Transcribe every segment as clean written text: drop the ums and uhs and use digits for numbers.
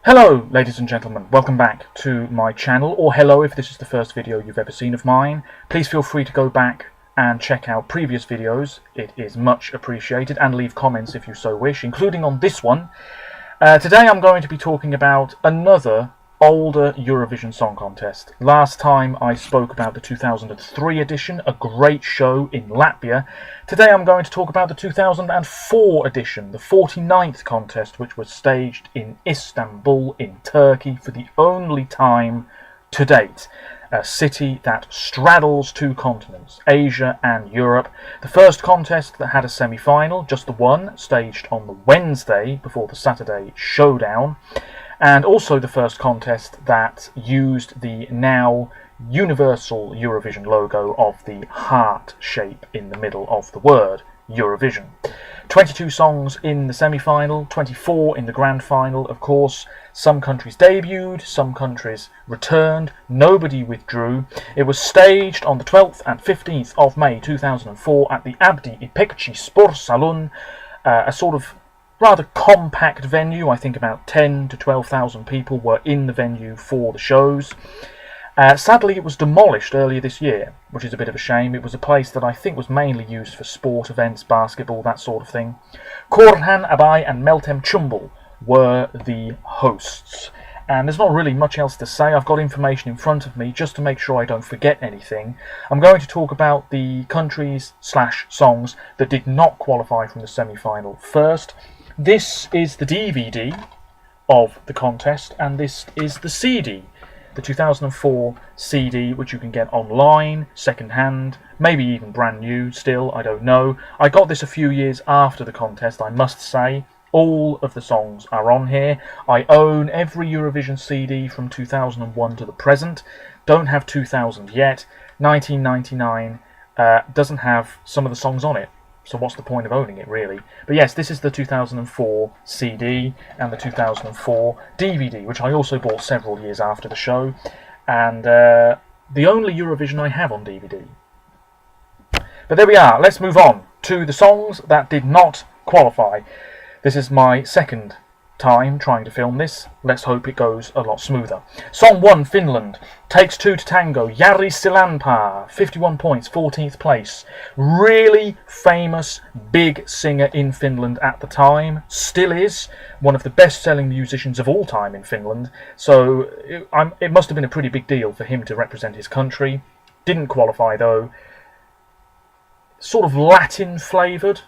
Hello ladies and gentlemen, welcome back to my channel, or hello if this is the first video you've ever seen of mine. Please feel free to go back and check out previous videos, it is much appreciated, and leave comments if you so wish, including on this one. Today I'm going to be talking about another older Eurovision Song Contest. Last time I spoke about the 2003 edition, a great show in Latvia. Today I'm going to talk about the 2004 edition, the 49th contest, which was staged in Istanbul in Turkey for the only time to date. A city that straddles two continents, Asia and Europe. The first contest that had a semi-final, just the one, staged on the Wednesday before the Saturday showdown. And also the first contest that used the now universal Eurovision logo of the heart shape in the middle of the word, Eurovision. 22 songs in the semi-final, 24 in the grand final, of course. Some countries debuted, some countries returned, nobody withdrew. It was staged on the 12th and 15th of May 2004 at the Abdi İpekçi Spor Salon, a sort of rather compact venue. I think about 10 to 12,000 people were in the venue for the shows. Sadly, it was demolished earlier this year, which is a bit of a shame. It was a place that I think was mainly used for sport events, basketball, that sort of thing. Korhan Abay and Meltem Chumbul were the hosts. And there's not really much else to say. I've got information in front of me just to make sure I don't forget anything. I'm going to talk about the countries/songs that did not qualify from the semi-final first. This is the DVD of the contest, and this is the CD, the 2004 CD, which you can get online, second-hand, maybe even brand new still, I don't know. I got this a few years after the contest, I must say. All of the songs are on here. I own every Eurovision CD from 2001 to the present. Don't have 2000 yet. 1999 doesn't have some of the songs on it. So what's the point of owning it, really? But yes, this is the 2004 CD and the 2004 DVD, which I also bought several years after the show, and the only Eurovision I have on DVD. But there we are. Let's move on to the songs that did not qualify. This is my second time trying to film this. Let's hope it goes a lot smoother. Song 1, Finland. Takes Two to Tango. Jari Sillanpää, 51 points, 14th place. Really famous, big singer in Finland at the time. Still is. One of the best-selling musicians of all time in Finland. So it must have been a pretty big deal for him to represent his country. Didn't qualify, though. Sort of Latin-flavoured.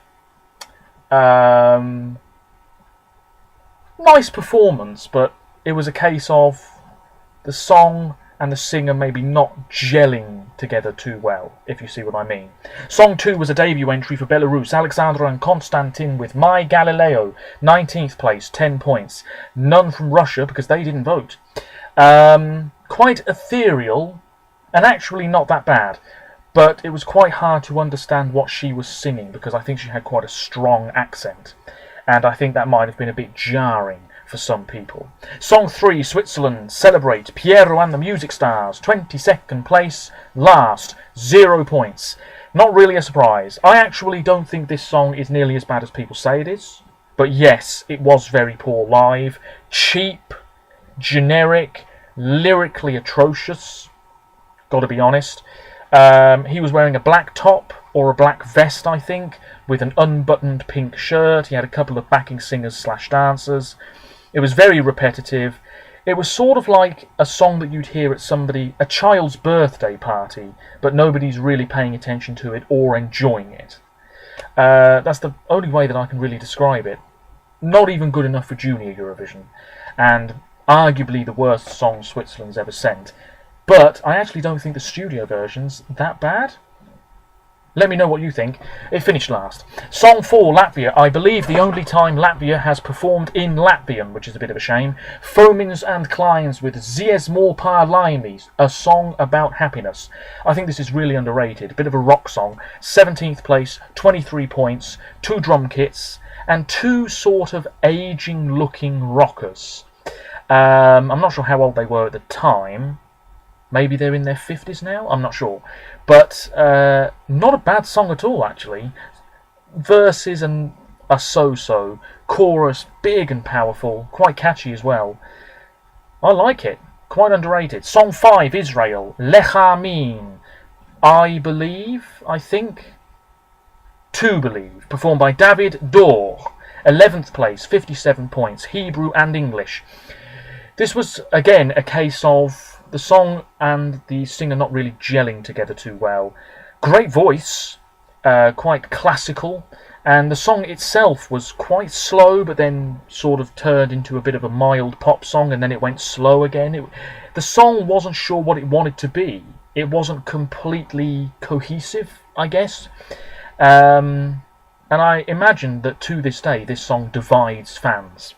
Nice performance, but it was a case of the song and the singer maybe not gelling together too well, if you see what I mean. Song 2 was a debut entry for Belarus. Alexandra and Konstantin with My Galileo, 19th place, 10 points. None from Russia because they didn't vote. Quite ethereal, and actually not that bad. But it was quite hard to understand what she was singing because I think she had quite a strong accent. And I think that might have been a bit jarring for some people. Song 3, Switzerland, Celebrate, Piero and the Music Stars, 22nd place, last, 0 points. Not really a surprise. I actually don't think this song is nearly as bad as people say it is. But yes, it was very poor live, cheap, generic, lyrically atrocious, gotta be honest. He was wearing a black top or a black vest, I think, with an unbuttoned pink shirt. He had a couple of backing singers/dancers. It was very repetitive. It was sort of like a song that you'd hear at a child's birthday party, but nobody's really paying attention to it or enjoying it. That's the only way that I can really describe it. Not even good enough for Junior Eurovision, and arguably the worst song Switzerland's ever sent. But I actually don't think the studio version's that bad. Let me know what you think. It finished last. Song 4, Latvia. I believe the only time Latvia has performed in Latvian, which is a bit of a shame. Fomins and Kleins with Dziesmu par laimes, a song about happiness. I think this is really underrated. A bit of a rock song. 17th place, 23 points, 2 drum kits, and 2 sort of aging-looking rockers. I'm not sure how old they were at the time. Maybe they're in their 50s now? I'm not sure. But not a bad song at all, actually. Verses are so-so. Chorus, big and powerful. Quite catchy as well. I like it. Quite underrated. Song 5, Israel. Lechamin. I think. To Believe. Performed by David Dor. 11th place, 57 points. Hebrew and English. This was, again, a case of the song and the singer not really gelling together too well. Great voice. Quite classical. And the song itself was quite slow, but then sort of turned into a bit of a mild pop song, and then it went slow again. The song wasn't sure what it wanted to be. It wasn't completely cohesive, I guess. And I imagine that to this day, this song divides fans.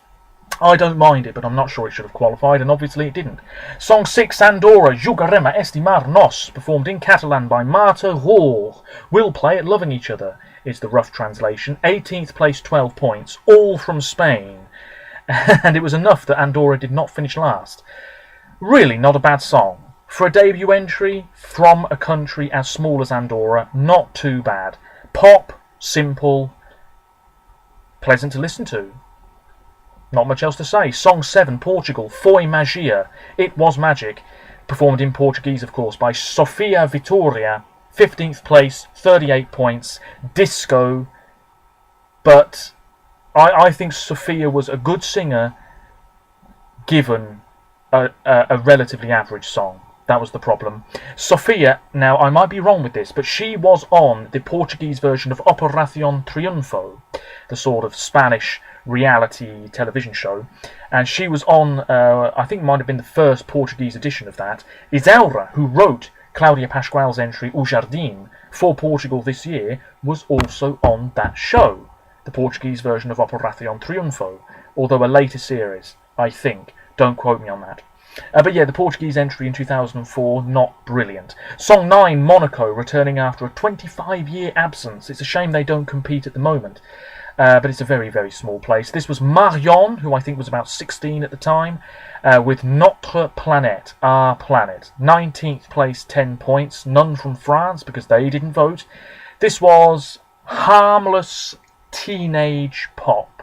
I don't mind it, but I'm not sure it should have qualified, and obviously it didn't. Song 6, Andorra, Jugarem a Estimar-nos, performed in Catalan by Marta Rohr. We'll play at Loving Each Other, is the rough translation. 18th place, 12 points, all from Spain. And it was enough that Andorra did not finish last. Really not a bad song. For a debut entry from a country as small as Andorra, not too bad. Pop, simple, pleasant to listen to. Not much else to say. Song 7, Portugal, Foi Magia, It Was Magic, performed in Portuguese, of course, by Sofia Vitoria, 15th place, 38 points, disco, but I think Sofia was a good singer given a relatively average song. That was the problem. Sofia, now I might be wrong with this, but she was on the Portuguese version of Operación Triunfo, the sort of Spanish reality television show, and she was on, I think it might have been the first Portuguese edition of that. Isaura, who wrote Claudia Pascoal's entry O Jardim for Portugal this year, was also on that show, the Portuguese version of Operación Triunfo, although a later series, I think. Don't quote me on that. But yeah, the Portuguese entry in 2004, not brilliant. Song 9, Monaco, returning after a 25-year absence. It's a shame they don't compete at the moment. But it's a very, very small place. This was Marion, who I think was about 16 at the time, with Notre Planète, Our Planet. 19th place, 10 points. None from France, because they didn't vote. This was harmless teenage pop.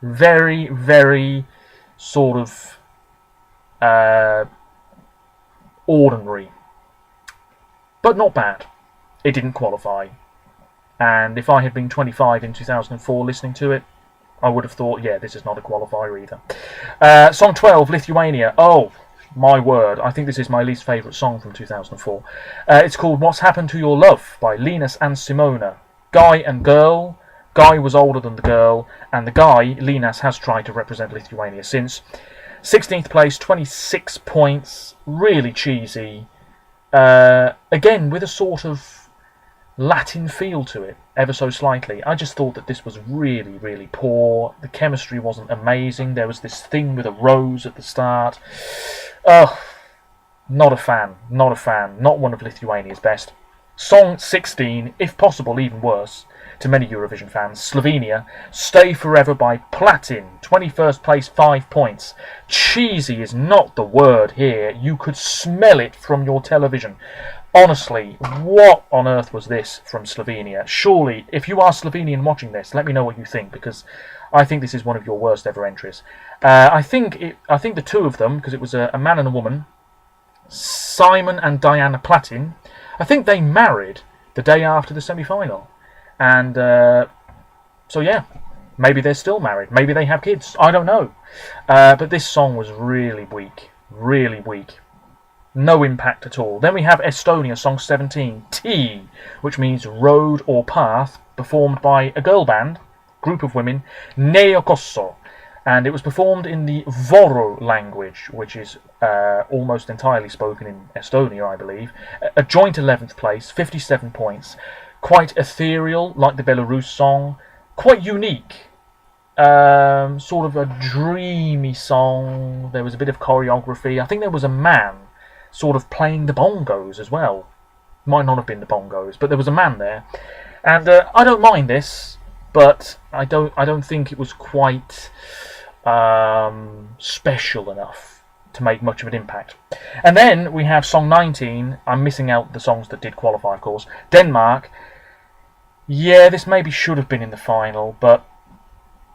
Very, very sort of ordinary. But not bad. It didn't qualify. And if I had been 25 in 2004 listening to it, I would have thought, yeah, this is not a qualifier either. Song 12, Lithuania. Oh, my word. I think this is my least favourite song from 2004. It's called What's Happened to Your Love by Linus and Simona. Guy and girl. Guy was older than the girl. And the guy, Linus, has tried to represent Lithuania since. 16th place, 26 points. Really cheesy. Again, with a sort of Latin feel to it, ever so slightly. I just thought that this was really, really poor. The chemistry wasn't amazing. There was this thing with a rose at the start. Oh, not a fan. Not a fan. Not one of Lithuania's best. Song 16, if possible even worse, to many Eurovision fans, Slovenia, Stay Forever by Platin. 21st place, 5 points. Cheesy is not the word here. You could smell it from your television. Honestly, what on earth was this from Slovenia? Surely, if you are Slovenian watching this, let me know what you think, because I think this is one of your worst ever entries. I think the two of them, because it was a man and a woman, Simon and Diana Platin, I think they married the day after the semi-final. And so yeah, maybe they're still married. Maybe they have kids. I don't know. But this song was really weak. Really weak. No impact at all. Then we have Estonia, song 17, T, which means road or path, performed by a girl band, group of women, Neokosso. And it was performed in the Voro language, which is almost entirely spoken in Estonia, I believe. A joint 11th place, 57 points. Quite ethereal, like the Belarus song. Quite unique. Sort of a dreamy song. There was a bit of choreography. I think there was a man sort of playing the bongos as well. Might not have been the bongos, but there was a man there. And I don't mind this, but I don't think it was quite special enough to make much of an impact. And then we have song 19. I'm missing out the songs that did qualify, of course. Denmark. Yeah, this maybe should have been in the final, but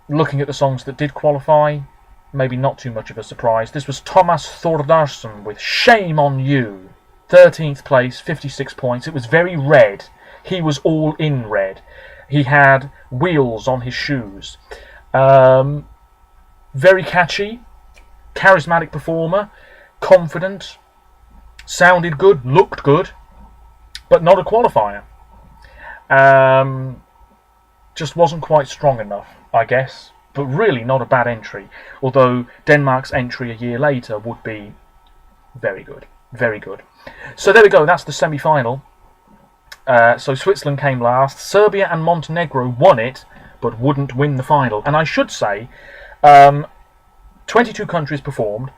looking at the songs that did qualify, maybe not too much of a surprise. This was Thomas Thordarson with Shame on You. 13th place, 56 points. It was very red. He was all in red. He had wheels on his shoes. Very catchy, charismatic performer, confident, sounded good, looked good, but not a qualifier. Just wasn't quite strong enough, I guess, but really not a bad entry, although Denmark's entry a year later would be very good, very good. So there we go, that's the semi-final. So Switzerland came last. Serbia and Montenegro won it, but wouldn't win the final. And I should say, 22 countries performed.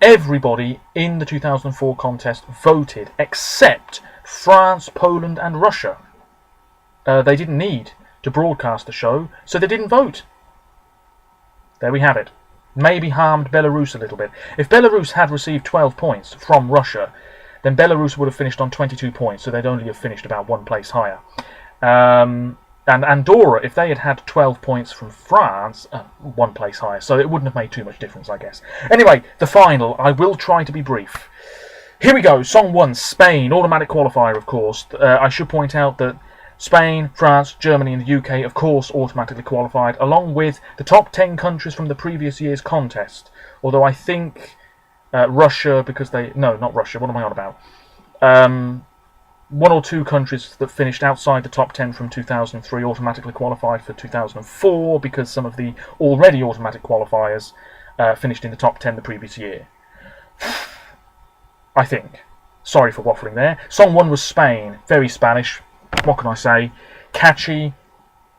Everybody in the 2004 contest voted, except France, Poland and Russia. They didn't need to broadcast the show, so they didn't vote. There we have it. Maybe harmed Belarus a little bit. If Belarus had received 12 points from Russia, then Belarus would have finished on 22 points, so they'd only have finished about one place higher. And Andorra, if they had had 12 points from France, one place higher, so it wouldn't have made too much difference, I guess. Anyway, the final. I will try to be brief. Here we go. Song 1, Spain. Automatic qualifier, of course. I should point out that Spain, France, Germany and the UK, of course, automatically qualified, along with the top 10 countries from the previous year's contest. Although I think Russia, because they... No, not Russia. What am I on about? One or two countries that finished outside the top 10 from 2003 automatically qualified for 2004, because some of the already automatic qualifiers finished in the top 10 the previous year. I think. Sorry for waffling there. Song 1 was Spain. Very Spanish. What can I say? Catchy,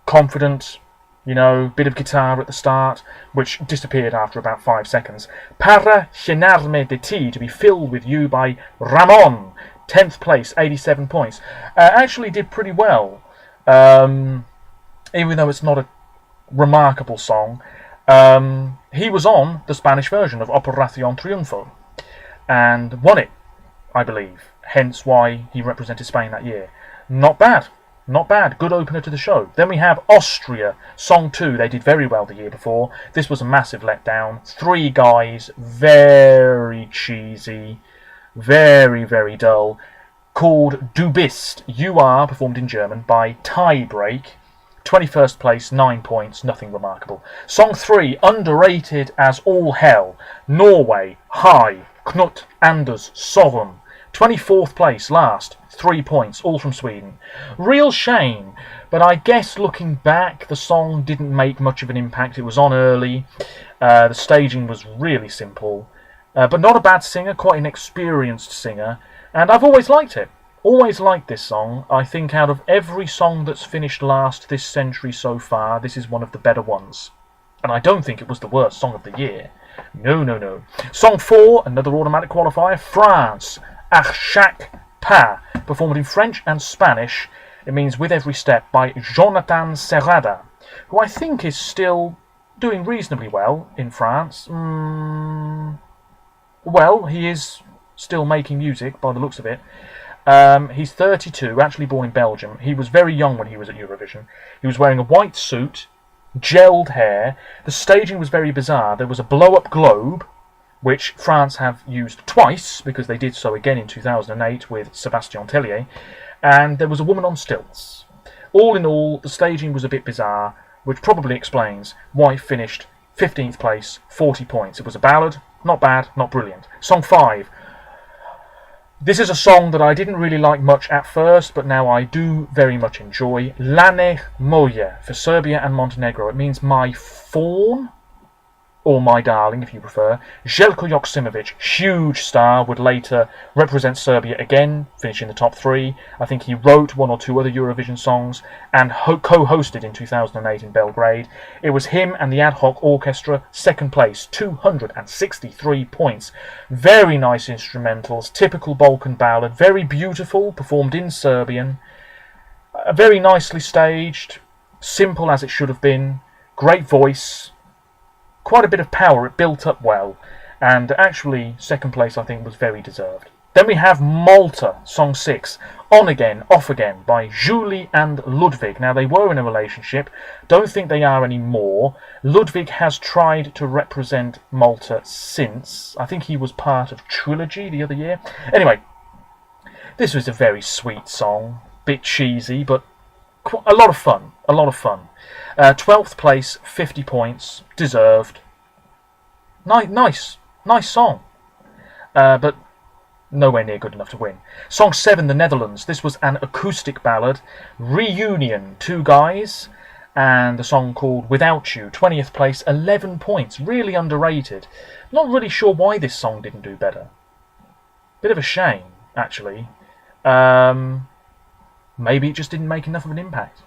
confident, you know, bit of guitar at the start, which disappeared after about 5 seconds. Para llenarme de ti, to be filled with you, by Ramon. 10th place, 87 points. Actually did pretty well, even though it's not a remarkable song. He was on the Spanish version of Operación Triunfo and won it, I believe. Hence why he represented Spain that year. Not bad. Not bad. Good opener to the show. Then we have Austria. Song 2. They did very well the year before. This was a massive letdown. 3 guys. Very cheesy. Very, very dull. Called Du bist. You Are, performed in German, by Tiebreak. 21st place, 9 points. Nothing remarkable. Song 3. Underrated as all hell. Norway. Hi. Knut Anders Sorum. 24th place, last. 3 points, all from Sweden. Real shame, but I guess looking back, the song didn't make much of an impact. It was on early. The staging was really simple. But not a bad singer, quite an experienced singer. And I've always liked it. Always liked this song. I think out of every song that's finished last this century so far, this is one of the better ones. And I don't think it was the worst song of the year. No, no, no. Song 4, another automatic qualifier, France. À chaque pas, performed in French and Spanish. It means With Every Step, by Jonathan Serrada, who I think is still doing reasonably well in France. Well, he is still making music by the looks of it. He's 32, actually born in Belgium. He was very young when he was at Eurovision. He was wearing a white suit, gelled hair. The staging was very bizarre. There was a blow-up globe, which France have used twice, because they did so again in 2008 with Sébastien Tellier, and there was a woman on stilts. All in all, the staging was a bit bizarre, which probably explains why it finished 15th place, 40 points. It was a ballad, not bad, not brilliant. Song 5. This is a song that I didn't really like much at first, but now I do very much enjoy. Lane Moje, for Serbia and Montenegro. It means my fawn, or My Darling, if you prefer. Željko Joksimović, huge star, would later represent Serbia again, finish in the top 3. I think he wrote 1 or 2 other Eurovision songs and co-hosted in 2008 in Belgrade. It was him and the Ad Hoc Orchestra, 2nd place, 263 points. Very nice instrumentals, typical Balkan ballad, very beautiful, performed in Serbian, very nicely staged, simple as it should have been, great voice, quite a bit of power. It built up well, and actually 2nd place I think was very deserved. Then we have Malta, song 6, On Again, Off Again, by Julie and Ludwig. Now, they were in a relationship. Don't think they are anymore. Ludwig has tried to represent Malta since. I think he was part of Trilogy the other year. Anyway, this was a very sweet song. Bit cheesy, but a lot of fun. A lot of fun. 12th place, 50 points. Deserved. Nice song. But nowhere near good enough to win. Song 7, The Netherlands. This was an acoustic ballad. Reunion, 2 guys. And the song called Without You. 20th place, 11 points. Really underrated. Not really sure why this song didn't do better. Bit of a shame, actually. Maybe it just didn't make enough of an impact.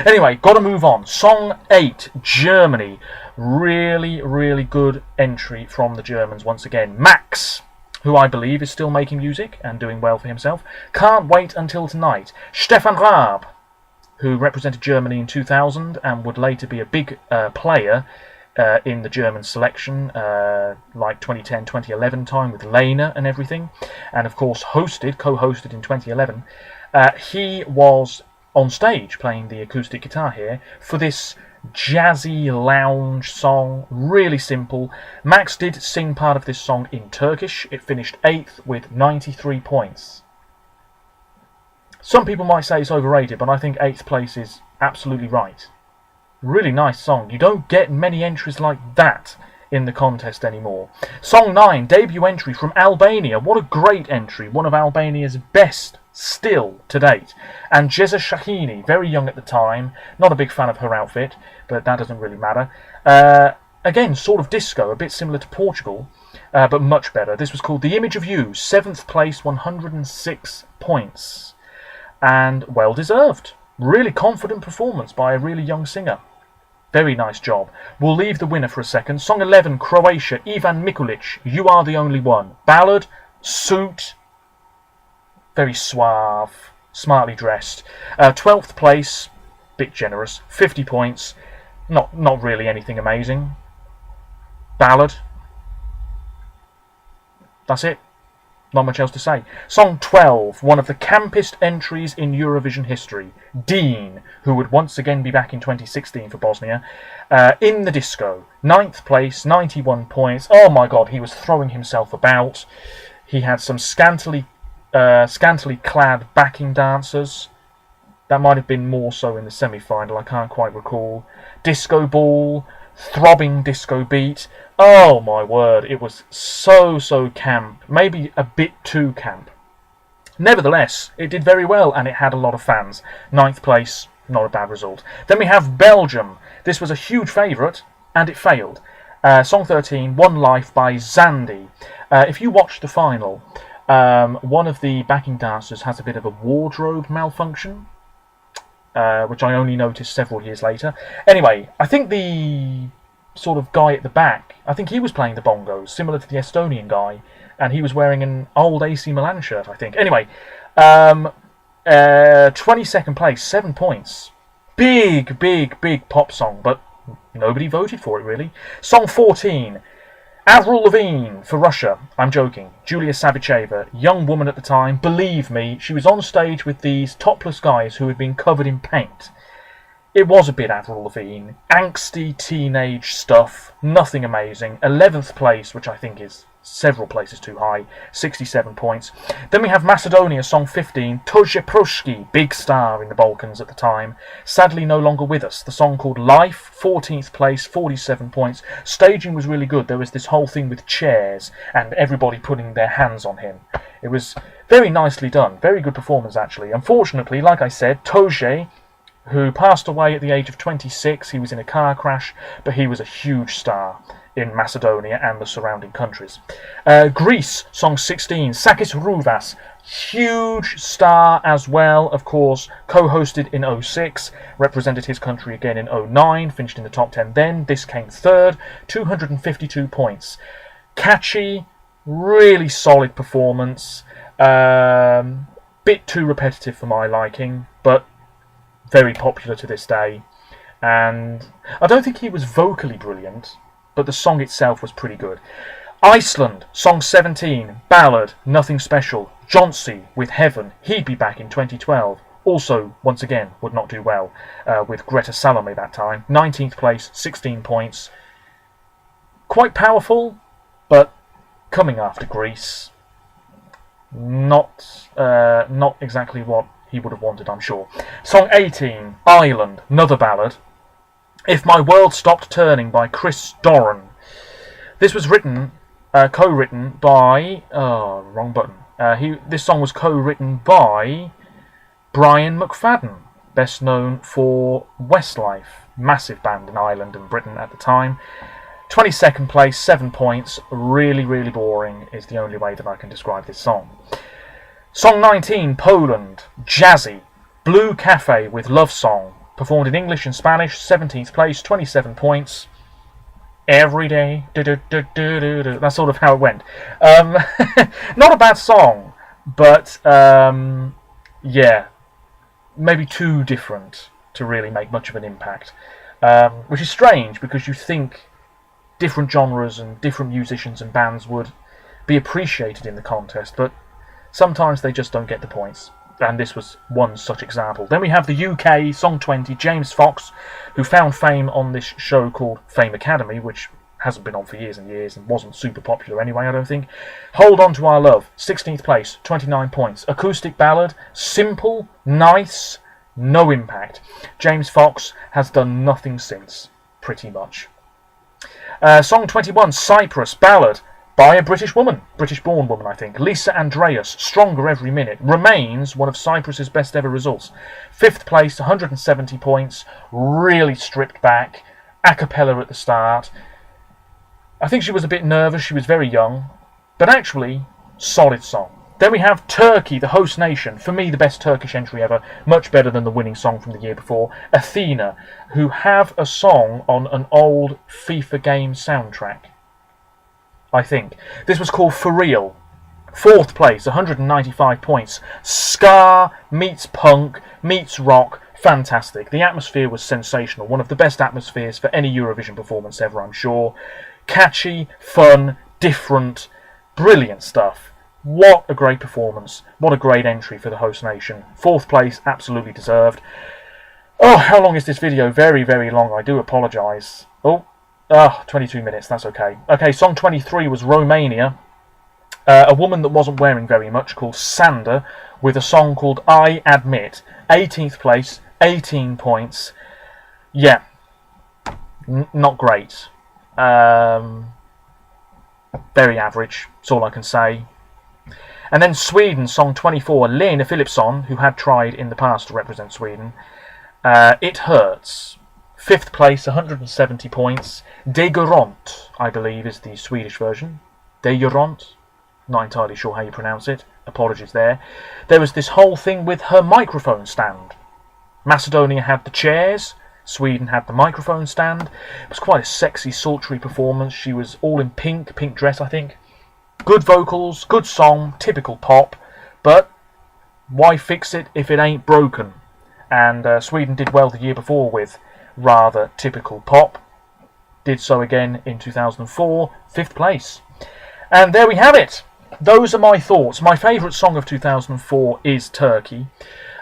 Anyway, gotta move on. Song 8, Germany. Really, really good entry from the Germans once again. Max, who I believe is still making music and doing well for himself. Can't Wait Until Tonight. Stefan Raab, who represented Germany in 2000 and would later be a big player in the German selection, like 2010, 2011 time with Lena and everything. And of course co-hosted in 2011. He was on stage playing the acoustic guitar here for this jazzy lounge song, really simple. Max did sing part of this song in Turkish. It finished 8th with 93 points. Some people might say it's overrated, but I think 8th place is absolutely right. Really nice song. You don't get many entries like that in the contest anymore. Song 9, debut entry from Albania. What a great entry. One of Albania's best still to date. And Jeza Shahini, very young at the time. Not a big fan of her outfit, but that doesn't really matter. Again, sort of disco, a bit similar to Portugal, but much better. This was called The Image of You. 7th place, 106 points. And well deserved. Really confident performance by a really young singer. Very nice job. We'll leave the winner for a second. Song 11, Croatia, Ivan Mikulic, You Are the Only One. Ballad, suit, very suave, smartly dressed. 12th place, bit generous, 50 points. Not really anything amazing. Ballad. That's it. Not much else to say. Song 12, one of the campest entries in Eurovision history. Dean, who would once again be back in 2016 for Bosnia. In the Disco. 9th place, 91 points. Oh my god, he was throwing himself about. He had some scantily clad backing dancers. That might have been more so in the semi-final, I can't quite recall. Disco ball, throbbing disco beat. Oh my word, it was so camp. Maybe a bit too camp. Nevertheless, it did very well and it had a lot of fans. 9th place, not a bad result. Then we have Belgium. This was a huge favourite and it failed. Song 13, One Life by Zandy. If you watch the final, one of the backing dancers has a bit of a wardrobe malfunction, which I only noticed several years later. Anyway, I think the sort of guy at the back, I think he was playing the bongos, similar to the Estonian guy, and he was wearing an old AC Milan shirt, I think. Anyway, 22nd place, 7 points. Big pop song, but nobody voted for it, really. Song 14, Avril Lavigne for Russia. I'm joking. Julia Savicheva, young woman at the time. Believe me, she was on stage with these topless guys who had been covered in paint. It was a bit Avril Lavigne. Angsty teenage stuff. Nothing amazing. 11th place, which I think is several places too high. 67 points. Then we have Macedonia, song 15. Toje Proshki, big star in the Balkans at the time. Sadly no longer with us. The song called Life, 14th place, 47 points. Staging was really good. There was this whole thing with chairs and everybody putting their hands on him. It was very nicely done. Very good performance, actually. Unfortunately, like I said, Toje, who passed away at the age of 26. He was in a car crash, but he was a huge star in Macedonia and the surrounding countries. Greece, song 16, Sakis Rouvas, huge star as well, of course, co-hosted in 06, represented his country again in 09, finished in the top 10 then. This came third, 252 points. Catchy, really solid performance, bit too repetitive for my liking, but very popular to this day. And I don't think he was vocally brilliant, but the song itself was pretty good. Iceland, song 17, ballad, Nothing Special. Johnsy with Heaven, he'd be back in 2012. Also, once again, would not do well with Greta Salome that time. 19th place, 16 points. Quite powerful, but coming after Greece. Not exactly what he would have wanted, I'm sure. Song 18, Ireland, another ballad. If My World Stopped Turning by Chris Doran. This was written, co-written by... Oh, wrong button. This song was co-written by Brian McFadden, best known for Westlife, massive band in Ireland and Britain at the time. 22nd place, 7 points, really, really boring is the only way that I can describe this song. Song 19, Poland, jazzy, Blue Cafe with Love Song, performed in English and Spanish, 17th place, 27 points. Every day, that's sort of how it went. Not a bad song, but yeah, maybe too different to really make much of an impact, which is strange because you think different genres and different musicians and bands would be appreciated in the contest, but sometimes they just don't get the points. And this was one such example. Then we have the UK, Song 20, James Fox, who found fame on this show called Fame Academy, which hasn't been on for years and years and wasn't super popular anyway, I don't think. Hold On to Our Love, 16th place, 29 points. Acoustic ballad, simple, nice, no impact. James Fox has done nothing since, pretty much. Song 21, Cyprus, ballad, by a British woman, British-born woman, I think. Lisa Andreas, Stronger Every Minute, remains one of Cyprus's best ever results. 5th place, 170 points, really stripped back, a cappella at the start. I think she was a bit nervous, she was very young, but actually, solid song. Then we have Turkey, the host nation, for me the best Turkish entry ever, much better than the winning song from the year before, Athena, who have a song on an old FIFA game soundtrack. I think. This was called For Real. 4th place, 195 points. Ska meets punk meets rock. Fantastic. The atmosphere was sensational. One of the best atmospheres for any Eurovision performance ever, I'm sure. Catchy, fun, different, brilliant stuff. What a great performance. What a great entry for the host nation. 4th place, absolutely deserved. Oh, how long is this video? Very, very long. I do apologise. 22 minutes, that's okay. Okay, song 23 was Romania. A woman that wasn't wearing very much called Sander with a song called I Admit. 18th place, 18 points. Yeah, not great. Very average, that's all I can say. And then Sweden, song 24, Lena Philipsson, who had tried in the past to represent Sweden. It Hurts. 5th place, 170 points. Degurant, I believe, is the Swedish version. Degurant. Not entirely sure how you pronounce it. Apologies there. There was this whole thing with her microphone stand. Macedonia had the chairs. Sweden had the microphone stand. It was quite a sexy, sultry performance. She was all in pink dress, I think. Good vocals, good song, typical pop. But why fix it if it ain't broken? And Sweden did well the year before with rather typical pop. Did so again in 2004, 5th place. And there we have it. Those are my thoughts. My favourite song of 2004 is Turkey.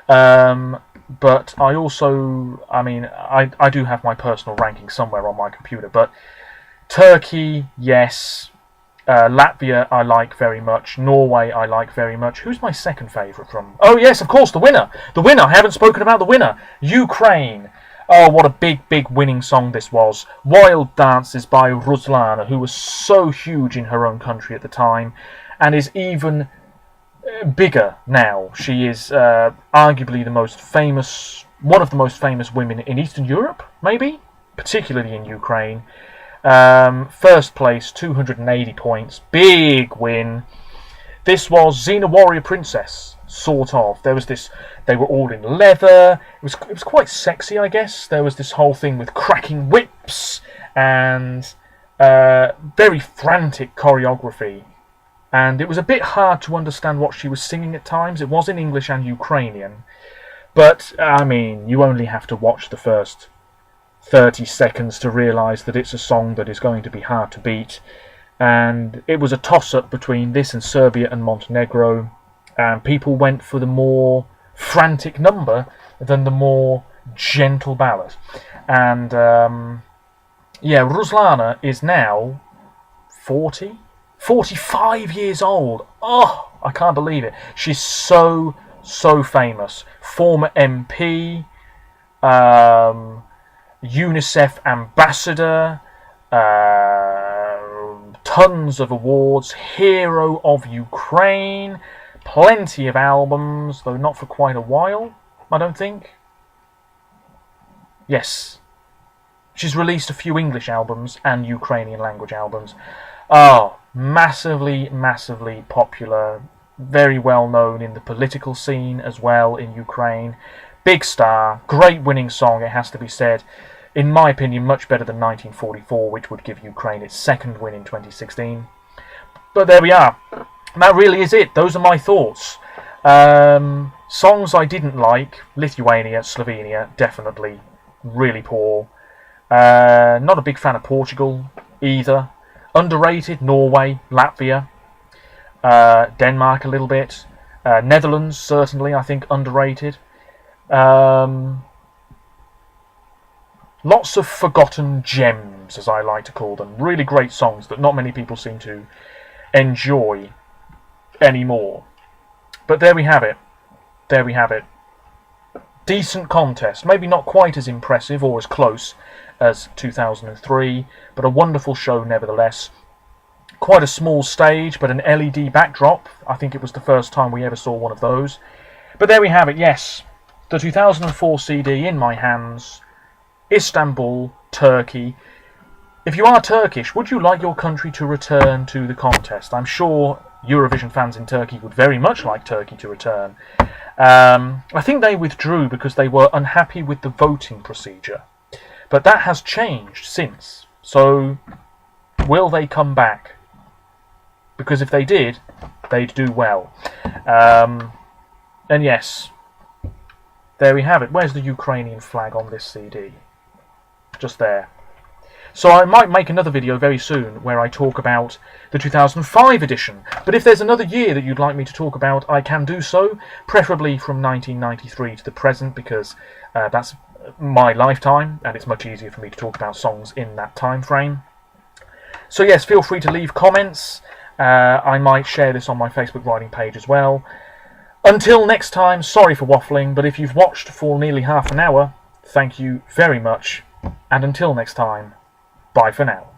But I also, I do have my personal ranking somewhere on my computer. But Turkey, yes. Latvia I like very much. Norway I like very much. Who's my second favourite from? Oh yes, of course, the winner. The winner. I haven't spoken about the winner. Ukraine. Oh, what a big winning song this was. Wild Dances by Ruslana, who was so huge in her own country at the time, and is even bigger now. She is arguably the most famous, one of the most famous women in Eastern Europe, maybe? Particularly in Ukraine. 1st place, 280 points. Big win. This was Xena Warrior Princess, sort of. There was this, they were all in leather. It was quite sexy, I guess. There was this whole thing with cracking whips and very frantic choreography. And it was a bit hard to understand what she was singing at times. It was in English and Ukrainian. But, you only have to watch the first 30 seconds to realise that it's a song that is going to be hard to beat. and it was a toss-up between this and Serbia and Montenegro, and people went for the more frantic number than the more gentle ballad. And yeah, Ruslana is now 45 years old. Oh, I can't believe it. She's so famous. Former MP, UNICEF ambassador, tons of awards, hero of Ukraine, plenty of albums, though not for quite a while, I don't think. Yes. She's released a few English albums and Ukrainian language albums. Oh, massively popular. Very well known in the political scene as well in Ukraine. Big star, great winning song, it has to be said. In my opinion, much better than 1944, which would give Ukraine its second win in 2016. But there we are. That really is it. Those are my thoughts. Songs I didn't like: Lithuania, Slovenia, definitely really poor. Not a big fan of Portugal either. Underrated: Norway, Latvia, Denmark a little bit. Netherlands, certainly, I think underrated. Lots of forgotten gems, as I like to call them. Really great songs that not many people seem to enjoy anymore. But there we have it. There we have it. Decent contest. Maybe not quite as impressive or as close as 2003, but a wonderful show nevertheless. Quite a small stage, but an LED backdrop. I think it was the first time we ever saw one of those. But there we have it, yes. The 2004 CD in my hands. Istanbul, Turkey. If you are Turkish, would you like your country to return to the contest? I'm sure Eurovision fans in Turkey would very much like Turkey to return. I think they withdrew because they were unhappy with the voting procedure. But that has changed since. So, will they come back? Because if they did, they'd do well. And yes, there we have it. Where's the Ukrainian flag on this CD? Just there. So I might make another video very soon where I talk about the 2005 edition. But if there's another year that you'd like me to talk about, I can do so, preferably from 1993 to the present, because that's my lifetime, and it's much easier for me to talk about songs in that time frame. So yes, feel free to leave comments. I might share this on my Facebook writing page as well. Until next time, sorry for waffling, but if you've watched for nearly half an hour, thank you very much. And until next time, bye for now.